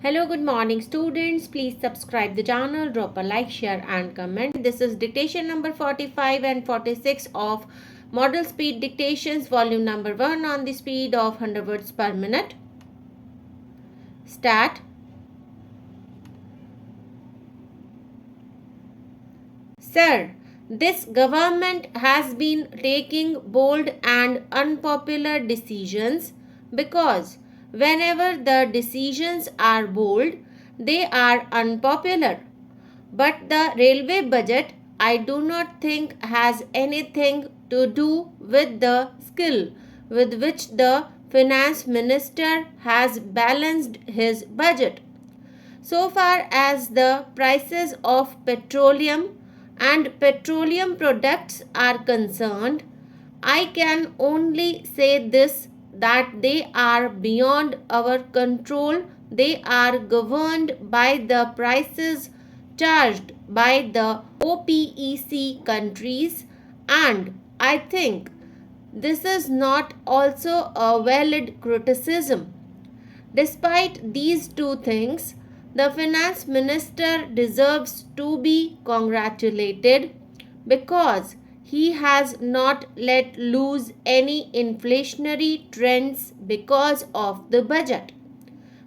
Hello, good morning students. Please subscribe the channel, drop a like, share and comment. This is dictation number 45 and 46 of Model Speed Dictations volume number 1 on the speed of 100 words per minute. Start. Sir, this government has been taking bold and unpopular decisions because whenever the decisions are bold, they are unpopular. But the railway budget, I do not think, has anything to do with the skill with which the finance minister has balanced his budget. So far as the prices of petroleum and petroleum products are concerned, I can only say this, that they are beyond our control. They are governed by the prices charged by the OPEC countries, and I think this is not also a valid criticism. Despite these two things, the finance minister deserves to be congratulated because he has not let loose any inflationary trends because of the budget.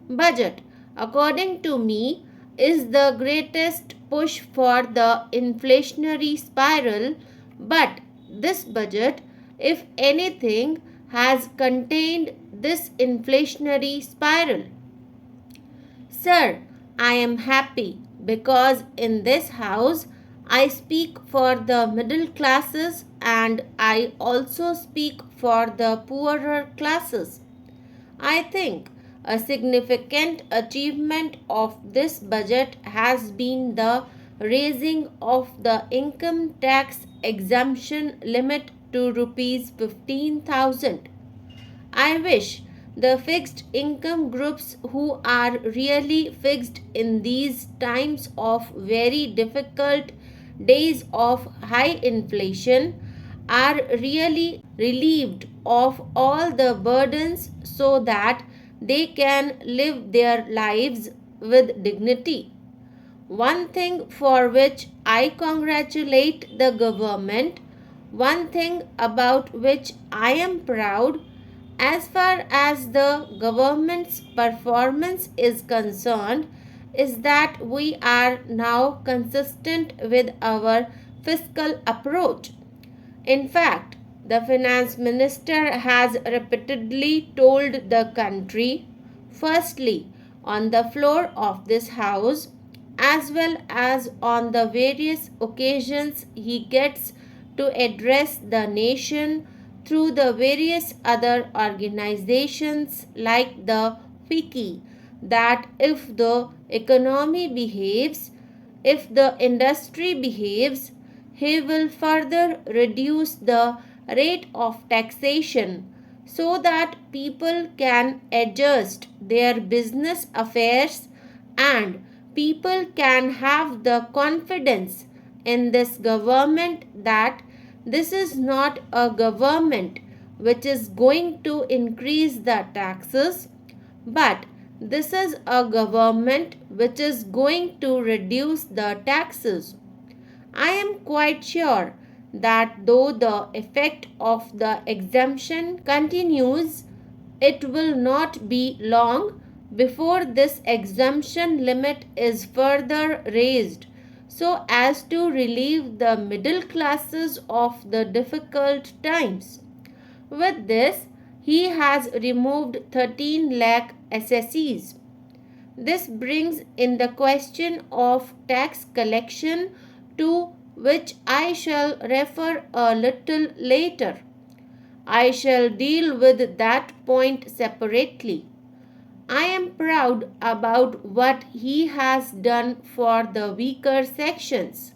Budget, according to me, is the greatest push for the inflationary spiral, but this budget, if anything, has contained this inflationary spiral. Sir, I am happy because in this house I speak for the middle classes and I also speak for the poorer classes. I think a significant achievement of this budget has been the raising of the income tax exemption limit to rupees 15,000. I wish the fixed income groups who are really fixed in these times of very difficult days of high inflation are really relieved of all the burdens so that they can live their lives with dignity. One thing for which I congratulate the government, one thing about which I am proud, as far as the government's performance is concerned, is that we are now consistent with our fiscal approach. In fact, the finance minister has repeatedly told the country, firstly on the floor of this house, as well as on the various occasions he gets to address the nation through the various other organizations like the FICCI, that if the economy behaves, if the industry behaves, he will further reduce the rate of taxation so that people can adjust their business affairs and people can have the confidence in this government that this is not a government which is going to increase the taxes, but this is a government which is going to reduce the taxes. I am quite sure that though the effect of the exemption continues, it will not be long before this exemption limit is further raised so as to relieve the middle classes of the difficult times. With this, he has removed 13 lakh SSEs. This brings in the question of tax collection, to which I shall refer a little later. I shall deal with that point separately. I am proud about what he has done for the weaker sections.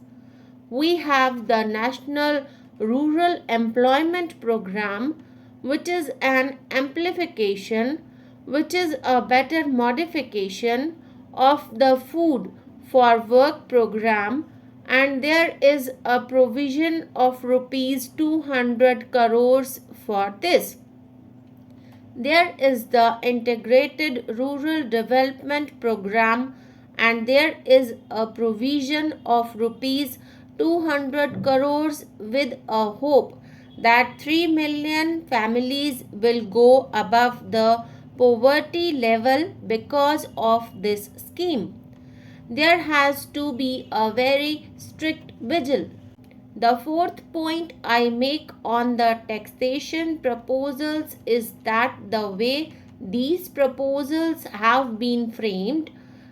We have the National Rural Employment Program, which is an amplification, which is a better modification of the Food for Work program, and there is a provision of rupees 200 crores for this. There is the Integrated Rural Development Program, and there is a provision of rupees 200 crores with a hope that 3 million families will go above the poverty level because of this scheme. There has to be a very strict vigil. The fourth point I make on the taxation proposals is that the way these proposals have been framed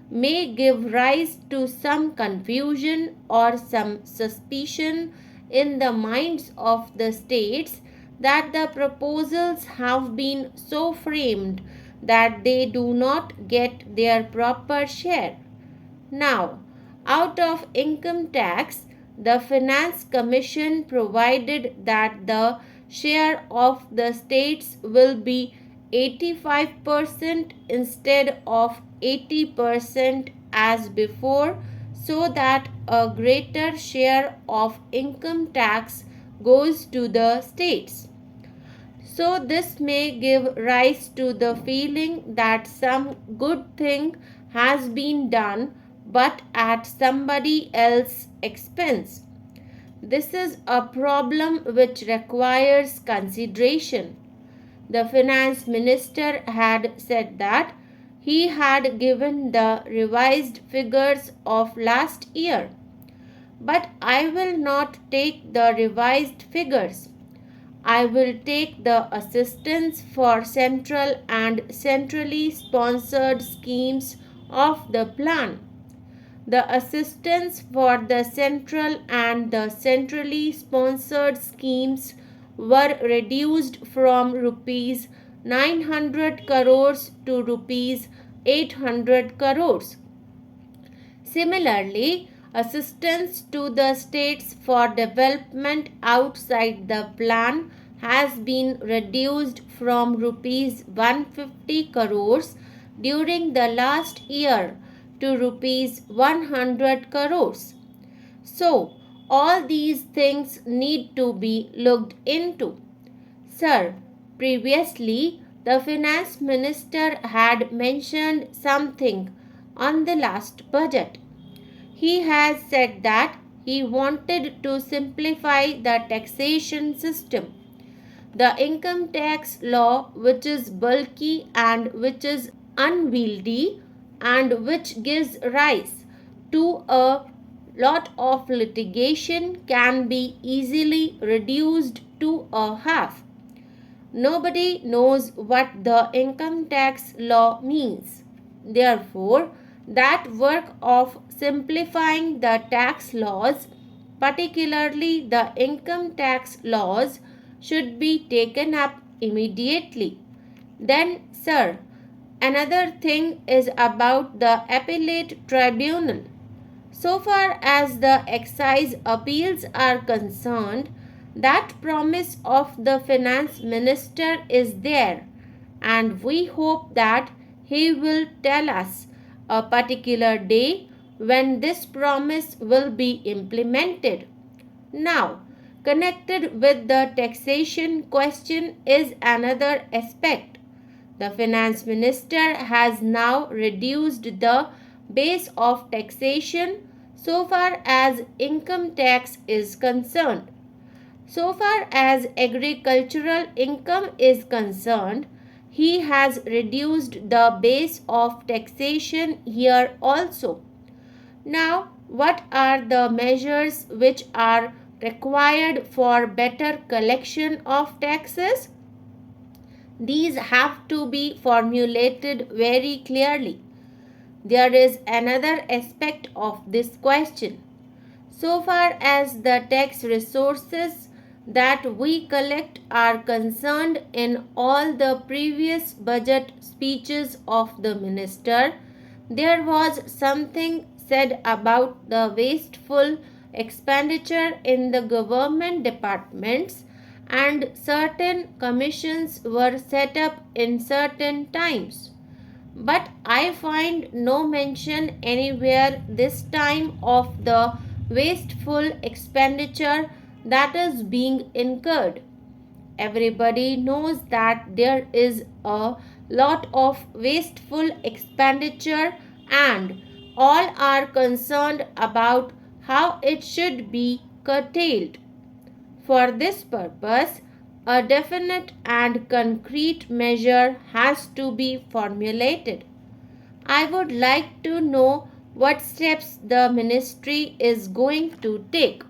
may give rise to some confusion or some suspicion in the minds of the states that the proposals have been so framed that they do not get their proper share. Now, out of income tax, the Finance Commission provided that the share of the states will be 85% instead of 80% as before, so that a greater share of income tax goes to the states. So, this may give rise to the feeling that some good thing has been done but at somebody else's expense. This is a problem which requires consideration. The finance minister had said that he had given the revised figures of last year. But I will not take the revised figures. I will take the assistance for central and centrally sponsored schemes of the plan. The assistance for the central and the centrally sponsored schemes were reduced from rupees 900 crores to rupees 800 crores. Similarly, assistance to the states for development outside the plan has been reduced from rupees 150 crores during the last year to rupees 100 crores. So, all these things need to be looked into. Sir, previously the finance minister had mentioned something on the last budget. He has said that he wanted to simplify the taxation system. The income tax law, which is bulky and which is unwieldy and which gives rise to a lot of litigation, can be easily reduced to a half. Nobody knows what the income tax law means. Therefore, that work of simplifying the tax laws, particularly the income tax laws, should be taken up immediately. Then, sir, another thing is about the appellate tribunal. So far as the excise appeals are concerned, that promise of the finance minister is there, and we hope that he will tell us a particular day when this promise will be implemented. Now, connected with the taxation question is another aspect. The finance minister has now reduced the base of taxation so far as income tax is concerned. So far as agricultural income is concerned, he has reduced the base of taxation here also. Now, what are the measures which are required for better collection of taxes? These have to be formulated very clearly. There is another aspect of this question. So far as the tax resources that we collect are concerned, in all the previous budget speeches of the minister, there was something said about the wasteful expenditure in the government departments, and certain commissions were set up in certain times. But I find no mention anywhere this time of the wasteful expenditure that is being incurred. Everybody knows that there is a lot of wasteful expenditure, and all are concerned about how it should be curtailed. For this purpose, a definite and concrete measure has to be formulated. I would like to know what steps the ministry is going to take.